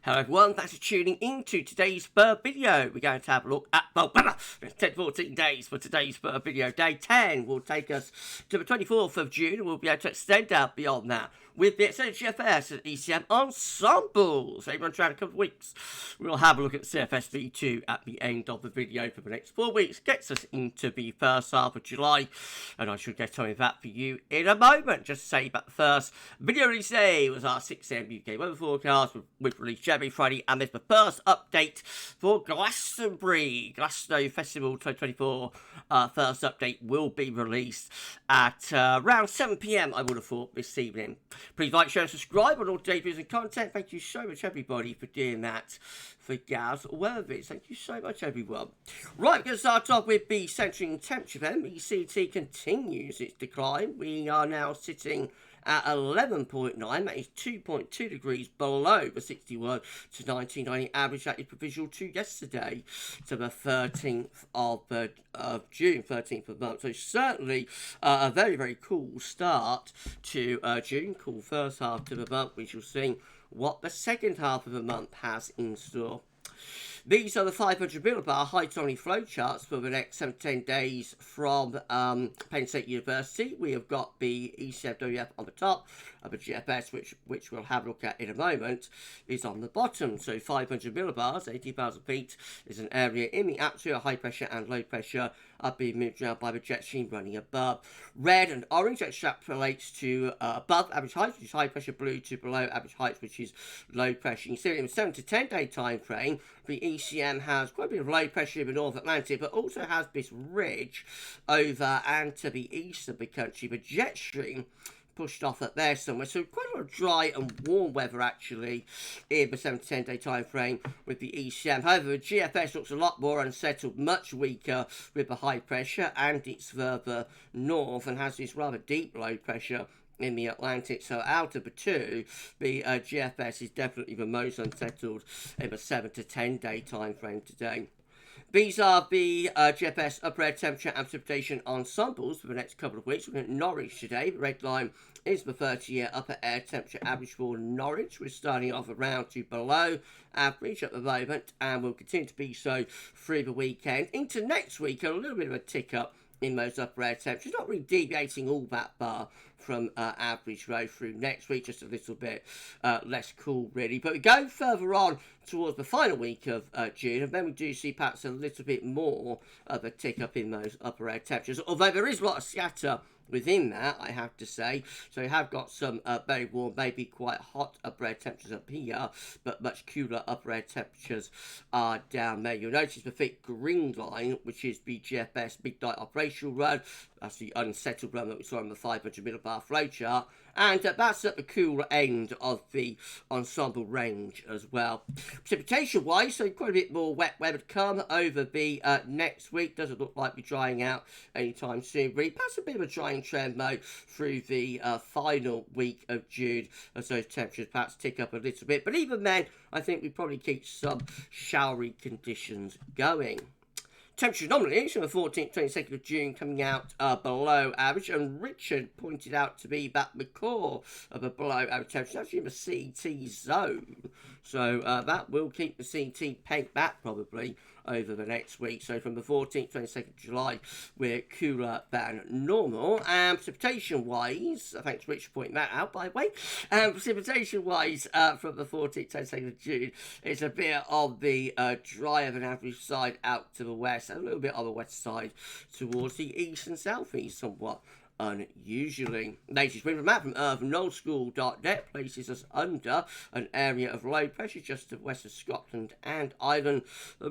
Hello everyone, thanks for tuning into today's bird video. We're going to have a look at, 10-14 days for today's bird video. Day 10 will take us to the 24th of June and we'll be able to extend out beyond that with the extended CFS and ECM ensembles. So everyone trying a couple of weeks. We'll have a look at the CFS V2 at the end of the video for the next 4 weeks. Gets us into the first half of July and I should get on with that for you in a moment. Just to say about the first video release day was our 6 AM UK weather forecast with release every Friday, and there's the first update for Glastonbury. Glasgow Festival 2024 first update will be released at around 7 PM, I would have thought, this evening. Please like, share and subscribe on all today's videos and content. Thank you so much, everybody, for doing that for GavsWeatherVids. Thank you so much, everyone. Right, we're going to start off with the centering temperature then. The CT continues its decline. We are now sitting at 11.9, that is 2.2 degrees below the 61 to 1990 average that is provisional to yesterday, to the 13th of June, 13th of month. So certainly a very, very cool start to June, cool first half to the month. We shall see what the second half of the month has in store. These are the 500 millibar high-tonic flow charts for the next 7 to 10 days from Penn State University. We have got the ECFWF on the top, the GFS, which we'll have a look at in a moment, is on the bottom. So 500 millibars, 80,000 feet, is an area in the atmosphere, high pressure and low pressure are being moved around by the jet stream running above. Red and orange extrapolates to above average heights, which is high pressure, blue to below average heights, which is low pressure. You see in the 7 to 10 day time frame, the ECM has quite a bit of low pressure in the North Atlantic, but also has this ridge over and to the east of the country. The jet stream pushed off up there somewhere, so quite a lot of dry and warm weather actually in the 7 to 10 day time frame with the ECM. However, the GFS looks a lot more unsettled, much weaker with the high pressure, and it's further north and has this rather deep low pressure in the Atlantic. So out of the two, the GFS is definitely the most unsettled in the 7 to 10 day time frame today. These are the GFS upper air temperature and precipitation ensembles for the next couple of weeks. We're looking at Norwich today. The red line is the 30-year upper air temperature average for Norwich. We're starting off around to below average at the moment, and will continue to be so through the weekend. Into next week, a little bit of a tick up in those upper air temperatures, not really deviating all that far from average row through next week, just a little bit less cool really. But we go further on towards the final week of June, and then we do see perhaps a little bit more of a tick up in those upper air temperatures, although there is a lot of scatter within that, I have to say. So we have got some very warm, maybe quite hot upper air temperatures up here, but much cooler upper air temperatures are down there. You'll notice the thick green line, which is the GFS midnight operational run. That's the unsettled run that we saw on the 500 millibar flowchart, and that's at the cooler end of the ensemble range as well. Precipitation wise, so quite a bit more wet weather to come over the next week. Doesn't look like we're drying out anytime soon. Really, perhaps a bit of a drying trend though through the final week of June, as those temperatures perhaps tick up a little bit. But even then, I think we probably keep some showery conditions going. Temperature anomalies from the 14th, 22nd of June coming out below average, and Richard pointed out to be that the core of a below average temperature actually in the CT zone. So that will keep the CT pegged back probably over the next week. So from the 14th, 22nd of July, we're cooler than normal. And precipitation-wise, thanks Rich for pointing that out, by the way. Precipitation-wise, from the 14th, 22nd of June, it's a bit of the drier than average side out to the west, and a little bit on the west side towards the east and southeast somewhat unusually. Latest wind map from knowleschool.net places us under an area of low pressure just to the west of Scotland and Ireland,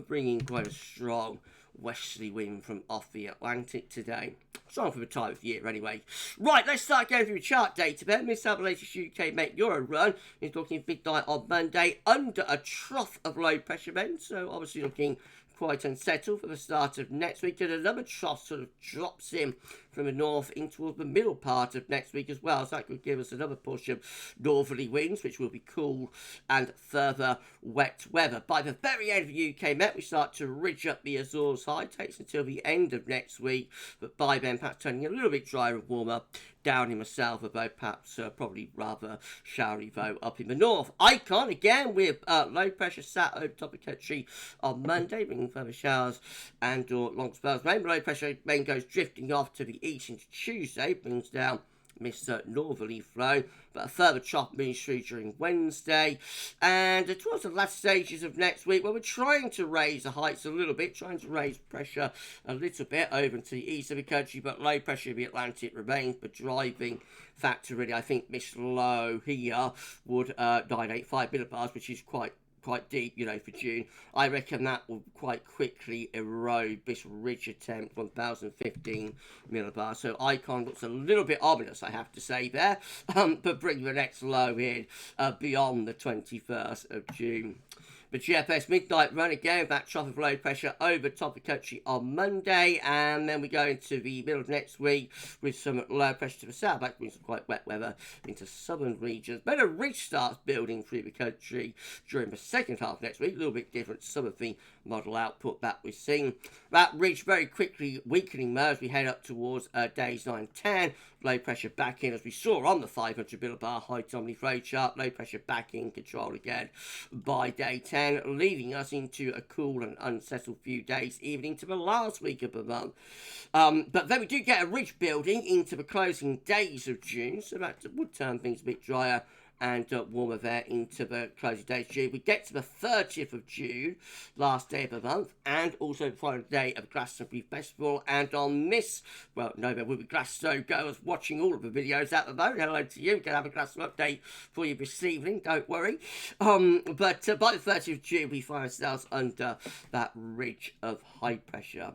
bringing quite a strong westerly wind from off the Atlantic today. Strong for the time of year anyway. Right, let's start going through chart data then. This is how the latest UK Met Euro run is looking midnight on Monday under a trough of low pressure then, so obviously looking quite unsettled for the start of next week, and another trough sort of drops in from the north in towards the middle part of next week as well. So that could give us another push of northerly winds, which will be cool and further wet weather. By the very end of the UK Met, we start to ridge up the Azores high. It takes until the end of next week, but by then perhaps turning a little bit drier and warmer down in the south, although perhaps probably rather showery though up in the north. Icon again with low pressure sat over top of country on Monday, bringing further showers and or long spells of rain. Low pressure rain goes drifting off to the east into Tuesday, brings down this northerly flow, but a further chop moves through during Wednesday, and towards the last stages of next week, where we're trying to raise the heights a little bit, trying to raise pressure a little bit over into the east of the country, but low pressure in the Atlantic remains the driving factor. Really, I think this low here would 985 millibars, which is quite deep, you know, for June. I reckon that will quite quickly erode this ridge attempt, 1015 millibars. So Icon looks a little bit ominous, I have to say there, but bring the next low in beyond the 21st of June. The GFS midnight run again with that trough of low pressure over top of the country on Monday, and then we go into the middle of next week with some low pressure to the south. That brings some quite wet weather into southern regions. Then a ridge starts building through the country during the second half of next week, a little bit different to some of the model output that we've seen. That ridge very quickly weakening more as we head up towards days 9 and 10. Low pressure back in, as we saw on the 500 millibar high Tomley flow chart. Low pressure back in control again by day 10, leading us into a cool and unsettled few days, even into the last week of the month. But then we do get a ridge building into the closing days of June, so that would turn things a bit drier and warmer there into the closing days of June. We get to the 30th of June, last day of the month, and also the final day of Glastonbury Festival. And on this, well, no, there will be Glasgow goers watching all of the videos at the moment. Hello to you. We're going to have a Glasgow update for you this evening, don't worry. But by the 30th of June, we find ourselves under that ridge of high pressure.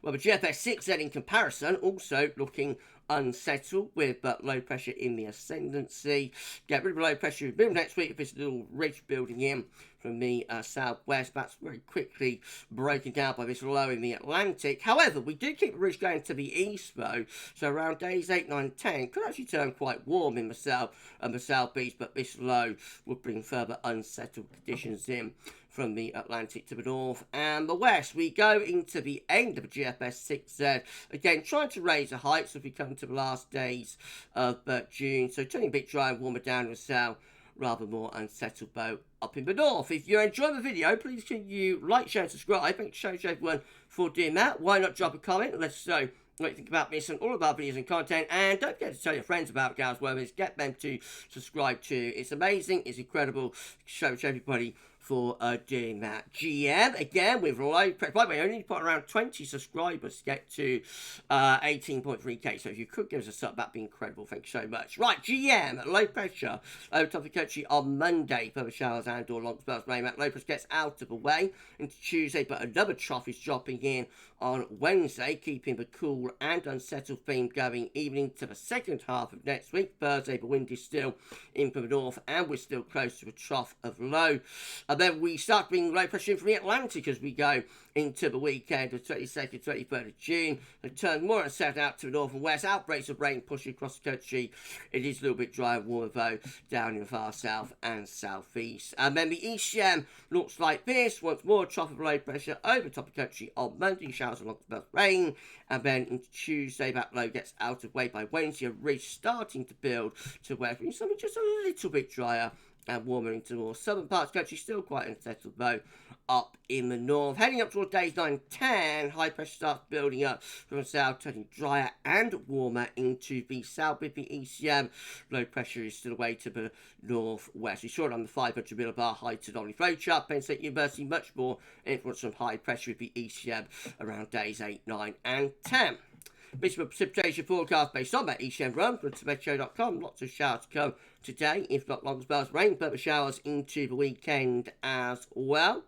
Well, the GFS 6 then in comparison, also looking unsettled with low pressure in the ascendancy. Get rid of low pressure next week if this little ridge building in from the southwest. That's very quickly broken down by this low in the Atlantic. However, we do keep the ridge going to the east though, so around days 8, 9, 10 could actually turn quite warm in the south and the southeast, but this low would bring further unsettled conditions in from the Atlantic to the north and the west. We go into the end of the GFS 6Z, again trying to raise the heights as we come to the last days of June, so turning a bit dry and warmer down in the south, rather more unsettled though up in the north. If you're enjoying the video, please can you like, share and subscribe. Thanks so much everyone for doing that. Why not drop a comment and let us know what you think about this and all of our videos and content, and don't forget to tell your friends about GavsWeatherVids. Get them to subscribe too. It's amazing, it's incredible. Show everybody for doing that. GM again with low pressure. By the way, I only need to put around 20 subscribers to get to 18.3k. So if you could give us a sub, that'd be incredible. Thank you so much. Right, GM low pressure over top of the country on Monday. Further showers and or long spells. Low pressure gets out of the way into Tuesday, but another trough is dropping in on Wednesday, keeping the cool and unsettled theme going even into the second half of next week. Thursday, the wind is still in from the north, and we're still close to a trough of low. And then we start bringing low pressure in from the Atlantic as we go into the weekend of 22nd, 23rd of June. It turns more and set out to the north and west. Outbreaks of rain pushing across the country. It is a little bit dry and warmer though down in the far south and southeast. And then the East Gem looks like this. Once more, trough of low pressure over top of the country on Monday. Showers along the rain. And then into Tuesday, that low gets out of way by Wednesday. A ridge starting to build to where something just a little bit drier and warmer into the more southern parts of the country, still quite unsettled though up in the north. Heading up towards days 9 and 10, high pressure starts building up from the south, turning drier and warmer into the south with the ECM. Low pressure is still away to the northwest. We saw it on the 500 millibar high to Tomley flow chart. Penn State University much more influence from high pressure with the ECM around days 8, 9 and 10. This is a precipitation forecast based on that ECM run from tomato.com. Lots of showers to come today, if not long spells of rain, but the showers into the weekend as well.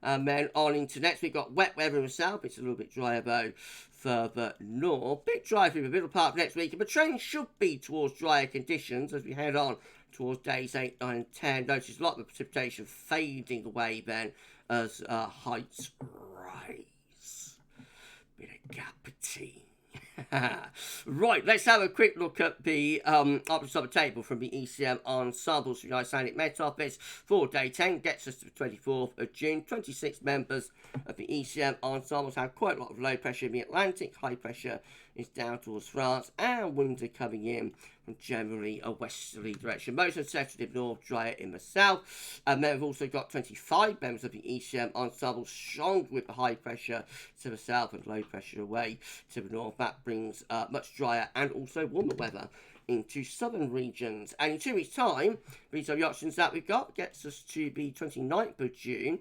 And then on into next week, got wet weather in the south. It's a little bit drier though further north. Bit dry through the middle part of next week, and the trend should be towards drier conditions as we head on towards days 8, 9 and 10. Notice a lot of the precipitation fading away then as heights rise. Bit of cup of tea. Right, let's have a quick look at the upper summer table from the ECM ensembles from the Icelandic Met Office for day 10. Gets us to the 24th of June. 26 members of the ECM ensembles have quite a lot of low pressure in the Atlantic. High pressure is down towards France, and winds are coming in from generally a westerly direction. Most unsettled in the north, drier in the south. And then we've also got 25 members of the ECM ensemble strong with the high pressure to the south and low pressure away to the north. That brings much drier and also warmer weather into southern regions. And in 2 weeks' time, these are the options that we've got. Gets us to the 29th of June.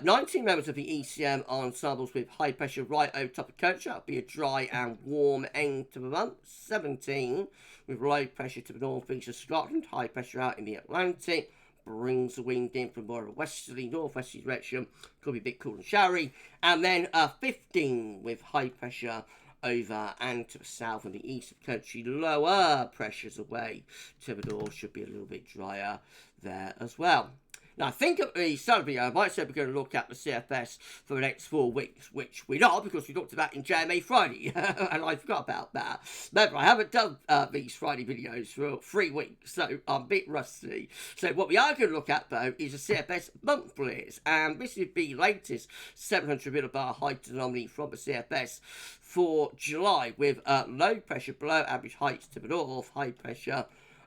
19 members of the ECM ensembles with high pressure right over top of Coach. That'll be a dry and warm end to the month. 17 with low pressure to the northeast of Scotland. High pressure out in the Atlantic. Brings the wind in from more of a westerly, northwesterly direction. Could be a bit cool and showery. And then 15 with high pressure over and to the south and the east of the country. Lower pressures away to the north. Should be a little bit drier there as well. Now, I think at the start of the video, I might say we're going to look at the CFS for the next 4 weeks, which we are, because we looked at that in JMA Friday, and I forgot about that. Remember, I haven't done these Friday videos for 3 weeks, so I'm a bit rusty. So what we are going to look at, though, is the CFS monthlies, and this is the latest 700 millibar height anomaly from the CFS for July, with low pressure below average heights to the north, high pressure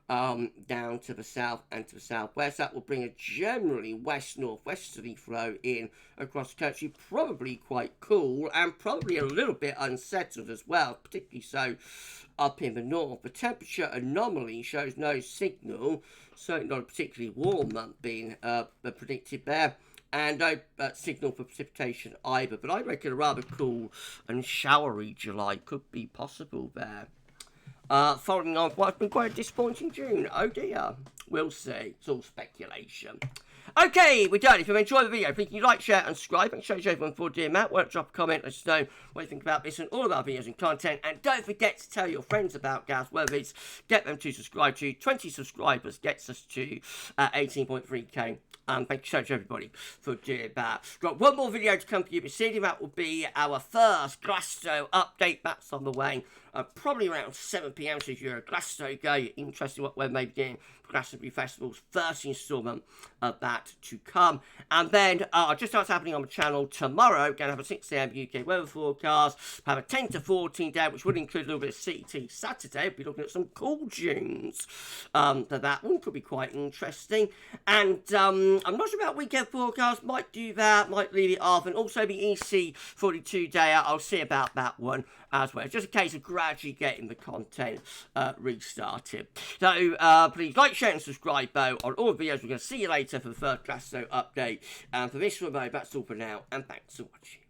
down to the south and to the southwest. That will bring a generally west-northwesterly flow in across the country, probably quite cool and probably a little bit unsettled as well, particularly so up in the north. The temperature anomaly shows no signal, certainly not a particularly warm month being predicted there. And no signal for precipitation either, but I reckon a rather cool and showery July could be possible there. Following on what's been quite a disappointing June. Oh dear. We'll see. It's all speculation. Okay, we're done. If you've enjoyed the video, please like, share, and subscribe. And show everyone for dear Matt. Why don't drop a comment, let us know what you think about this and all of our videos and content. And don't forget to tell your friends about GavsWeatherVids. Get them to subscribe to. 20 subscribers gets us to 18.3k. Thank you so much, everybody, for doing that. Got one more video to come for you this evening. That will be our first Glasgow update. That's on the way. Probably around 7 p.m. So if you're a Glasgow guy, you're interested in what we're maybe doing for Glastonbury Festival's first instalment of that to come. And then just what's happening on the channel tomorrow. We're going to have a 6 a.m. UK weather forecast. Have a 10 to 14 day, which would include a little bit of CT Saturday. We'll be looking at some cool tunes. That one could be quite interesting. And I'm not sure about weekend forecast. Might do that. Might leave it off. And also the EC42 day out. I'll see about that one as well. It's just a case of gradually getting the content restarted. So please like, share and subscribe though on all the videos. We're going to see you later for the first Glasgow update. And for this one, that's all for now, and thanks for watching.